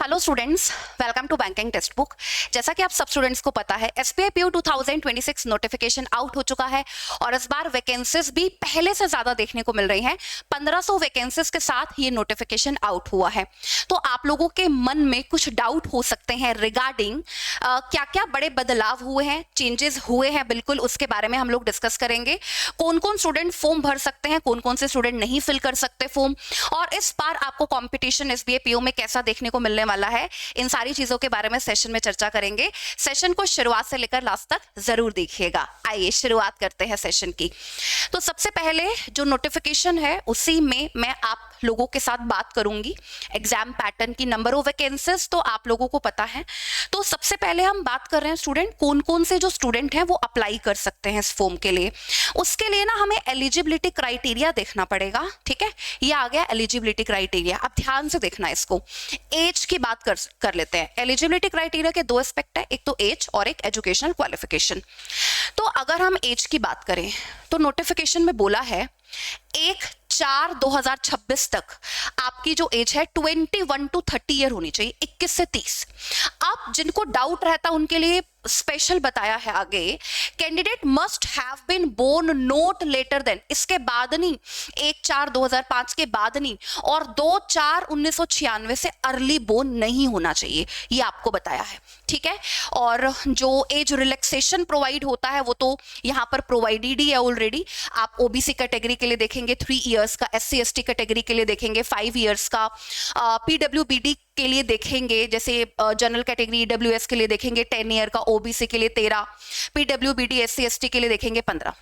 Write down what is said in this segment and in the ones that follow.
Hello students, welcome to banking textbook. जैसा कि आप सब स्टूडेंट्स को पता है, एसबीआई पीओ 2026 नोटिफिकेशन आउट हो चुका है और इस बार वैकेंसीज भी पहले से ज्यादा देखने को मिल रही हैं। 1500 वैकेंसीज के साथ ये नोटिफिकेशन आउट हुआ है। तो आप लोगों के मन में कुछ डाउट हो सकते हैं रिगार्डिंग क्या क्या बड़े बदलाव हुए हैं, चेंजेस हुए हैं, बिल्कुल उसके बारे में हम लोग डिस्कस करेंगे। कौन कौन स्टूडेंट फॉर्म भर सकते हैं, कौन कौन से स्टूडेंट नहीं फिल कर सकते फॉर्म, और इस बार आपको कॉम्पिटिशन एसबीआई पीओ में कैसा देखने को मिलने वाला है, इन सारी चीजों के बारे में सेशन में चर्चा करेंगे। सेशन को शुरुआत से लेकर लास्ट तक जरूर देखिएगा। आइए शुरुआत करते हैं सेशन की। तो सबसे पहले जो नोटिफिकेशन है उसी में मैं आप लोगों के साथ बात करूंगी एग्जाम पैटर्न की, नंबर ऑफ वैकेंसीज तो आप लोगों को पता है। तो सबसे पहले हम बात कर रहे हैं स्टूडेंट, कौन कौन से जो स्टूडेंट हैं वो अप्लाई कर सकते हैं इस फॉर्म के लिए। उसके लिए ना हमें एलिजिबिलिटी क्राइटेरिया देखना पड़ेगा। ठीक है, ये आ गया एलिजिबिलिटी क्राइटेरिया। अब ध्यान से देखना इसको। एज की बात कर लेते हैं। एलिजिबिलिटी क्राइटेरिया के दो एस्पेक्ट है, एक तो एज और एक एजुकेशनल क्वालिफिकेशन। तो अगर हम एज की बात करें तो नोटिफिकेशन में बोला है 1/4/2026 तक आपकी जो एज है 21 to 30 ईयर होनी चाहिए, 21 से 30। अब जिनको डाउट रहता उनके लिए स्पेशल बताया है आगे, candidate must have been born not later than, इसके बाद नहीं, 1/4/2005 के बाद नहीं, और 2/4/1996 से अर्ली बोर्न नहीं होना चाहिए, ये आपको बताया है। ठीक है, और जो एज रिलैक्सेशन प्रोवाइड होता है वो तो यहाँ पर प्रोवाइडेड ही है ऑलरेडी। आप ओबीसी कैटेगरी के लिए देखेंगे 3 इयर्स का, SC ST कैटेगरी के लिए देखेंगे 5 इयर्स का, PWBD के लिए देखेंगे, जैसे जनरल कैटेगरी EWS के लिए देखेंगे 10 ईयर का, ओबीसी के लिए 13, PWBD SC ST के लिए देखेंगे 15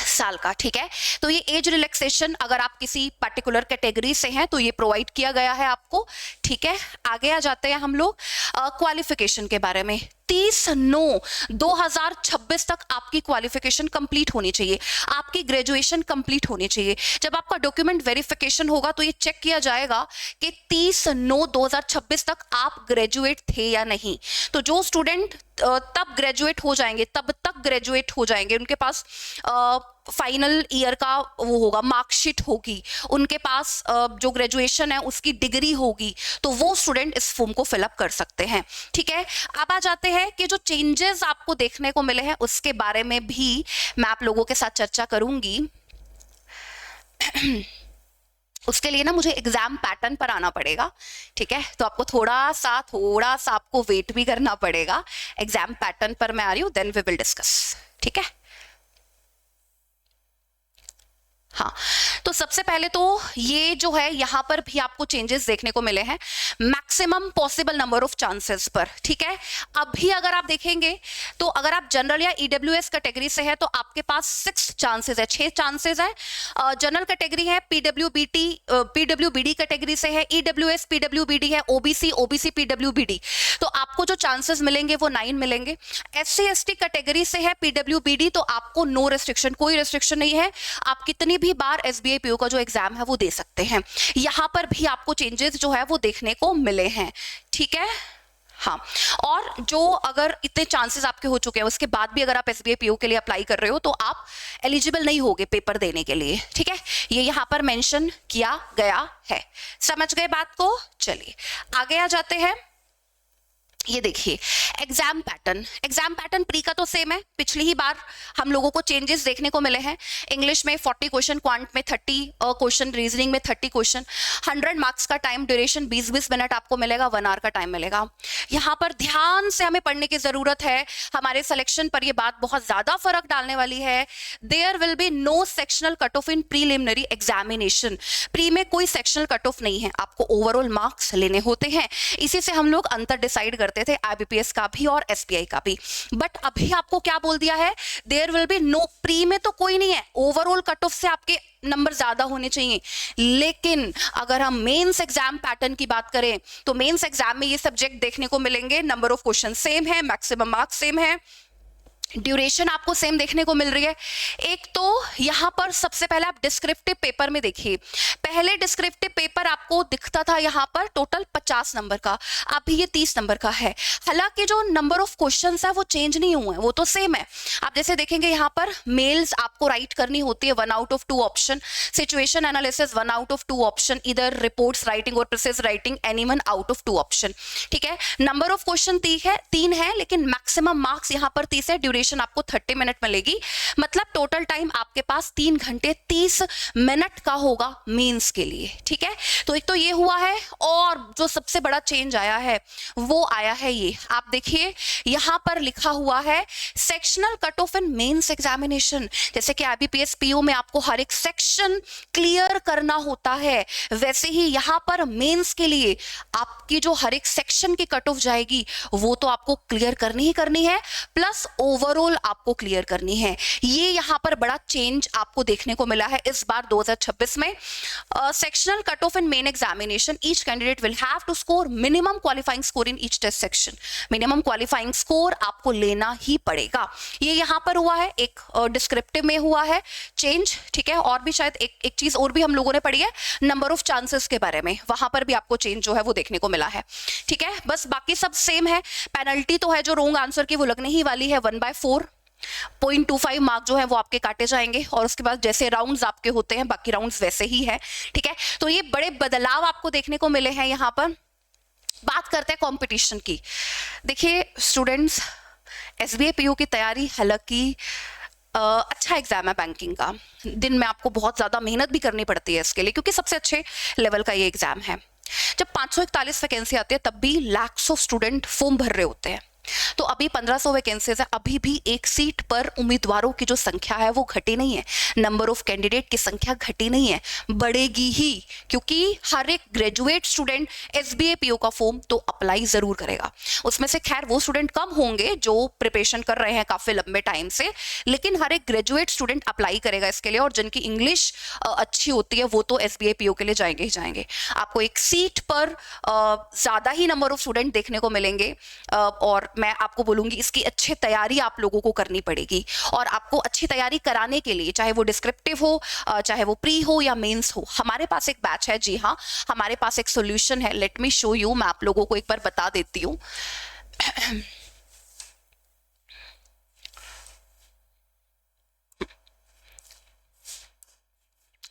साल का। ठीक है, तो ये एज रिलैक्सेशन अगर आप किसी पर्टिकुलर कैटेगरी से हैं तो ये प्रोवाइड किया गया है आपको। ठीक है, आगे आ जाते हैं हम लोग क्वालिफिकेशन के बारे में। 30/9/2026 तक आपकी क्वालिफिकेशन कंप्लीट होनी चाहिए, आपकी ग्रेजुएशन कंप्लीट होनी चाहिए। जब आपका डॉक्यूमेंट वेरिफिकेशन होगा तो ये चेक किया जाएगा कि 30/9/2026 तक आप ग्रेजुएट थे या नहीं। तो जो स्टूडेंट तब ग्रेजुएट हो जाएंगे, तब तक ग्रेजुएट हो जाएंगे, उनके पास फाइनल ईयर का वो होगा, मार्कशीट होगी, उनके पास जो ग्रेजुएशन है उसकी डिग्री होगी, तो वो स्टूडेंट इस फॉर्म को फिलअप कर सकते हैं। ठीक है, अब आ जाते हैं कि जो चेंजेस आपको देखने को मिले हैं उसके बारे में भी मैं आप लोगों के साथ चर्चा करूंगी। उसके लिए ना मुझे एग्जाम पैटर्न पर आना पड़ेगा। ठीक है, तो आपको थोड़ा सा आपको वेट भी करना पड़ेगा। एग्जाम पैटर्न पर मैं आ रही हूं, देन वी विल डिस्कस। ठीक है, हाँ, तो सबसे पहले तो ये जो है यहाँ पर भी आपको चेंजेस देखने को मिले हैं maximum possible number of chances पर। ठीक है, अभी अगर आप देखेंगे तो अगर आप जनरल या ईडब्ल्यूएस कैटेगरी से है तो आपके पास 6 चांसेस है, 6 चांसेस है। जनरल कैटेगरी है, पीडब्ल्यूबीडी कैटेगरी से है, ईडब्ल्यूएस पीडब्ल्यूबीडी है, ओबीसी पीडब्ल्यूबीडी, तो आपको जो चांसेस मिलेंगे वो 9 मिलेंगे। SC ST कैटेगरी से है पीडब्ल्यूबीडी तो आपको नो रेस्ट्रिक्शन, कोई रेस्ट्रिक्शन नहीं है, आप कितनी भी बार एसबीआई पीओ का जो एग्जाम है वो दे सकते हैं। यहां पर भी आपको चेंजेस जो है वो देखने को मिले हैं। ठीक है, हाँ, और जो अगर इतने चांसेस आपके हो चुके हैं उसके बाद भी अगर आप एसबीआई पीओ के लिए अप्लाई कर रहे हो तो आप एलिजिबल नहीं होगे पेपर देने के लिए। ठीक है, ये यहां पर मेंशन किया गया है। समझ गए बात को? चलिए आगे आ जाते हैं। ये देखिए एग्जाम पैटर्न प्री का तो सेम है, पिछली ही बार हम लोगों को चेंजेस देखने को मिले हैं। इंग्लिश में 40 क्वेश्चन, क्वांट में 30 क्वेश्चन, रीजनिंग में 30 क्वेश्चन, 100 मार्क्स का टाइम ड्यूरेशन 20-20 मिनट आपको मिलेगा, 1 आवर का टाइम मिलेगा। यहाँ पर ध्यान से हमें पढ़ने की जरूरत है, हमारे सिलेक्शन पर यह बात बहुत ज्यादा फर्क डालने वाली है। There will be no sectional cut off in preliminary examination. Pre में कोई सेक्शनल कट ऑफ नहीं है, आपको ओवरऑल मार्क्स लेने होते हैं। इसी से हम लोग अंतर डिसाइड करते थे, आईबीपीएस का भी और एसबीआई का भी। बट अभी आपको क्या बोल दिया है, there will be no, pre में तो कोई नहीं है, ओवरऑल कट ऑफ से आपके नंबर ज्यादा होने चाहिए। लेकिन अगर हम मेंस एग्जाम पैटर्न की बात करें तो मेंस एग्जाम में ये सब्जेक्ट देखने को मिलेंगे, नंबर ऑफ क्वेश्चन सेम है, मैक्सिमम मार्क्स सेम है, ड्यूरेशन आपको सेम देखने को मिल रही है। एक तो यहाँ पर सबसे पहले आप डिस्क्रिप्टिव पेपर में देखिए, पहले डिस्क्रिप्टिव पेपर आपको दिखता था यहाँ पर टोटल 50 नंबर का, अभी ये 30 नंबर का है। हालांकि जो नंबर ऑफ क्वेश्चंस है वो चेंज नहीं हुए हैं, वो तो सेम है। आप जैसे देखेंगे यहाँ पर मेल्स आपको राइट करनी होती है 1 out of 2 option, situation analysis 1 out of 2 option, इधर रिपोर्ट्स राइटिंग और process writing any 1 out of 2 option. ठीक है, नंबर ऑफ क्वेश्चन 3 है, लेकिन मैक्सिमम मार्क्स यहाँ पर 30 है। ड्यूरेशन आपको 30 मिनट मिलेगी, मतलब टोटल टाइम आपके पास 3 घंटे 30 मिनट का होगा मेंस के लिए। ठीक है, तो एक तो ये हुआ है, और जो सबसे बड़ा चेंज आया है वो आया है ये, आप देखिए यहां पर लिखा हुआ है sectional cut off in men's examination. जैसे कि आईबीपीएस पीओ में आपको हर एक सेक्शन क्लियर करना होता है, वैसे ही यहां पर मेंस के लिए आपकी जो हर एक सेक्शन की कट ऑफ जाएगी वो तो आपको क्लियर करनी ही करनी है, प्लस ओवरऑल आपको क्लियर करनी है। ये यहां पर बड़ा चेंज आपको देखने को मिला है इस बार 2026 में। Sectional cut off in main examination, each candidate will have to score minimum qualifying score in each test section. Minimum qualifying score आपको लेना ही पड़ेगा। ये यहां पर हुआ है, एक डिस्क्रिप्टिव में हुआ है चेंज। ठीक है, और भी शायद एक चीज और भी हम लोगों ने पढ़ी है नंबर ऑफ चांसेस के बारे में, वहां पर भी आपको चेंज जो है वो देखने को मिला है। ठीक है, बस बाकी सब सेम है। पेनल्टी तो है जो रॉन्ग आंसर की वो लगने ही वाली है, 1/4 0.25 मार्क जो है वो आपके काटे जाएंगे, और उसके बाद जैसे राउंड्स आपके होते हैं बाकी राउंड्स वैसे ही है। ठीक है, तो ये बड़े बदलाव आपको देखने को मिले हैं यहाँ पर। बात करते हैं कंपटीशन की। देखिए स्टूडेंट्स, एसबीआई पीओ की तैयारी हालांकि अच्छा एग्जाम है बैंकिंग का, दिन में आपको बहुत ज्यादा मेहनत भी करनी पड़ती है इसके लिए, क्योंकि सबसे अच्छे लेवल का ये एग्जाम है। जब 541 वैकेंसी आती है तब भी लैक्स ऑफ स्टूडेंट फॉर्म भर रहे होते हैं, तो अभी 1500 वैकेंसीज है, अभी भी एक सीट पर उम्मीदवारों की जो संख्या है वो घटी नहीं है, नंबर ऑफ कैंडिडेट की संख्या घटी नहीं है, बढ़ेगी ही, क्योंकि हर एक ग्रेजुएट स्टूडेंट एसबीआई पीओ का फॉर्म तो अप्लाई जरूर करेगा। उसमें से खैर वो स्टूडेंट कम होंगे जो प्रिपरेशन कर रहे हैं काफी लंबे टाइम से, लेकिन हर एक ग्रेजुएट स्टूडेंट अप्लाई करेगा इसके लिए, और जिनकी इंग्लिश अच्छी होती है वो तो एसबीआई पीओ के लिए जाएंगे ही जाएंगे। आपको एक सीट पर ज्यादा ही नंबर ऑफ स्टूडेंट देखने को मिलेंगे, और मैं आपको बोलूंगी इसकी अच्छी तैयारी आप लोगों को करनी पड़ेगी। और आपको अच्छी तैयारी कराने के लिए, चाहे वो डिस्क्रिप्टिव हो, चाहे वो प्री हो या मेंस हो, हमारे पास एक बैच है। जी हाँ, हमारे पास एक सॉल्यूशन है। लेट मी शो यू, मैं आप लोगों को एक बार बता देती हूँ।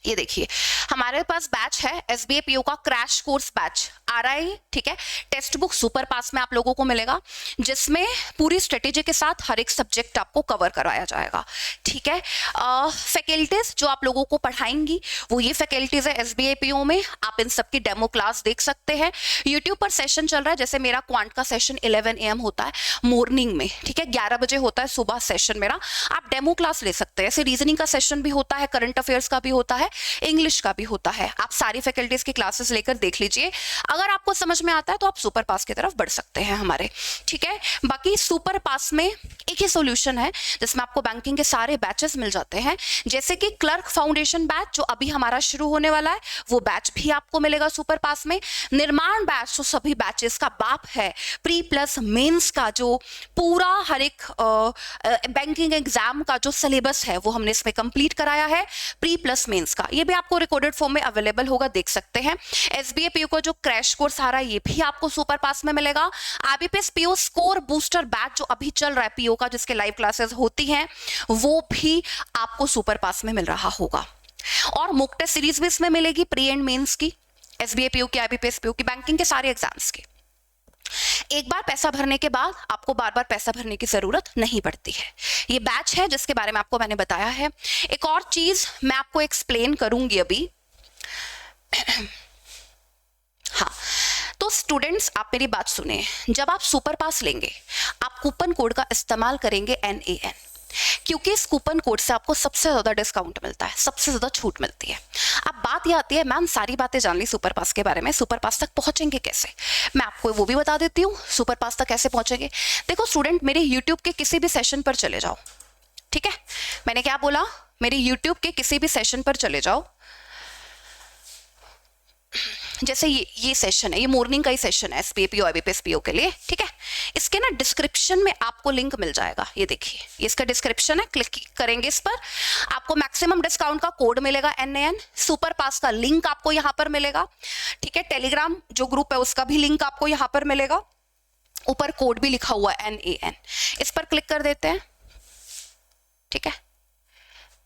ये देखिए हमारे पास बैच है एसबीआई पीओ का क्रैश कोर्स बैच आ रहा है। ठीक है, टेक्स्ट बुक सुपर पास में आप लोगों को मिलेगा, जिसमें पूरी स्ट्रेटेजी के साथ हर एक सब्जेक्ट आपको कवर करवाया जाएगा। ठीक है, फैकल्टीज जो आप लोगों को पढ़ाएंगी वो ये फैकल्टीज है एसबीआई पीओ में। आप इन सबकी डेमो क्लास देख सकते हैं। यूट्यूब पर सेशन चल रहा है, जैसे मेरा क्वांट का सेशन 11 AM होता है मॉर्निंग में। ठीक है, 11 बजे होता है सुबह सेशन मेरा, आप डेमो क्लास ले सकते हैं। ऐसे रीजनिंग का सेशन भी होता है, करंट अफेयर्स का भी होता है, इंग्लिश का भी होता है। आप सारी फैकल्टीज की क्लासेस लेकर देख लीजिए। अगर आपको समझ में आता है तो आप सुपर पास की तरफ बढ़ सकते हैं हमारे। ठीक है, बाकी सुपर पास में एक ही सॉल्यूशन है जिसमें आपको बैंकिंग के सारे बैचेस मिल जाते हैं, जैसे कि क्लर्क फाउंडेशन बैच जो अभी हमारा शुरू होने वाला है, वो बैच भी आपको मिलेगा सुपर पास में। निर्माण बैच तो सभी बैचेस का बाप है। प्री प्लस मेंस का जो पूरा हर एक बैंकिंग एग्जाम का जो सिलेबस है वो हमने इसमें कंप्लीट कराया है, प्री प्लस मेंस का। ये भी आपको रिकॉर्डेड फॉर्म में अवेलेबल होगा, देख सकते हैं। एसबीआई पीओ का जो क्रैश कोर्स आ रहा है ये भी आपको सुपर पास में मिलेगा। IBPS PO score booster batch जो अभी चल रहा है पीओ का, जिसके लाइव क्लासेस होती हैं, वो भी आपको सुपर पास में मिल रहा होगा। और मॉक टेस्ट सीरीज भी इसमें मिलेगी, प्री एंड मेंस की, एसबीआई पीओ की, आईबीपीएस पीओ की, बैंकिंग के सारे एग्जाम्स की। एक बार पैसा भरने के बाद आपको बार बार पैसा भरने की जरूरत नहीं पड़ती है। ये बैच है जिसके बारे में आपको मैंने बताया है। एक और चीज मैं आपको एक्सप्लेन करूंगी अभी। हाँ, तो स्टूडेंट्स आप मेरी बात सुने, जब आप सुपर पास लेंगे आप कूपन कोड का इस्तेमाल करेंगे NAN, क्योंकि इस कूपन कोड से आपको सबसे ज्यादा डिस्काउंट मिलता है, सबसे ज्यादा छूट मिलती है। अब बात यह आती है, मैम सारी बातें जान ली सुपर पास के बारे में, सुपर पास तक पहुंचेंगे कैसे? मैं आपको वो भी बता देती हूँ, सुपर पास तक कैसे पहुंचेंगे। देखो स्टूडेंट, मेरे यूट्यूब के किसी भी सेशन पर चले जाओ। ठीक है, मैंने क्या बोला, मेरे यूट्यूब के किसी भी सेशन पर चले जाओ। जैसे ये सेशन है, ये मॉर्निंग का ही सेशन है SPAP और IBPS के लिए, ठीक है। इसके ना डिस्क्रिप्शन में आपको लिंक मिल जाएगा, ये देखिए, ये इसका डिस्क्रिप्शन है, क्लिक करेंगे इस पर, आपको मैक्सिमम डिस्काउंट का कोड मिलेगा NAN, सुपर पास का लिंक आपको यहाँ पर मिलेगा, ठीक है। टेलीग्राम जो ग्रुप है उसका भी लिंक आपको यहाँ पर मिलेगा, ऊपर कोड भी लिखा हुआ है NAN, इस पर क्लिक कर देते हैं, ठीक है।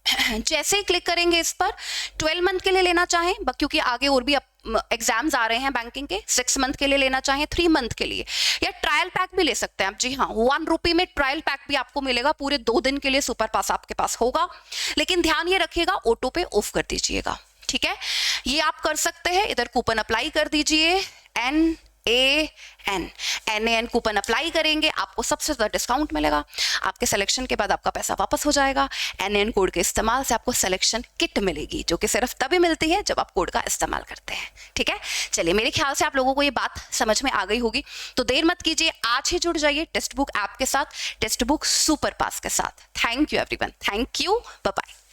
जैसे ही क्लिक करेंगे इस पर, 12 मंथ के लिए लेना चाहें, क्योंकि आगे और भी एग्जाम्स आ रहे हैं बैंकिंग के, 6 मंथ के लिए लेना चाहें, 3 मंथ के लिए, या ट्रायल पैक भी ले सकते हैं आप। जी हाँ, 1 रुपये में ट्रायल पैक भी आपको मिलेगा, पूरे 2 दिन के लिए सुपर पास आपके पास होगा, लेकिन ध्यान ये रखिएगा ऑटो पे ऑफ कर दीजिएगा, ठीक है। ये आप कर सकते हैं, इधर कूपन अप्लाई कर दीजिए, NAN कूपन अप्लाई करेंगे, आपको सबसे ज्यादा डिस्काउंट मिलेगा, आपके सिलेक्शन के बाद आपका पैसा वापस हो जाएगा। NAN कोड के इस्तेमाल से आपको सिलेक्शन किट मिलेगी, जो कि सिर्फ तभी मिलती है जब आप कोड का इस्तेमाल करते हैं, ठीक है। चलिए, मेरे ख्याल से आप लोगों को ये बात समझ में आ गई होगी, तो देर मत कीजिए, आज ही जुड़ जाइए टेक्स्ट बुक ऐप के साथ, टेक्स्ट बुक सुपर पास के साथ। Thank you everyone, thank you, bye bye.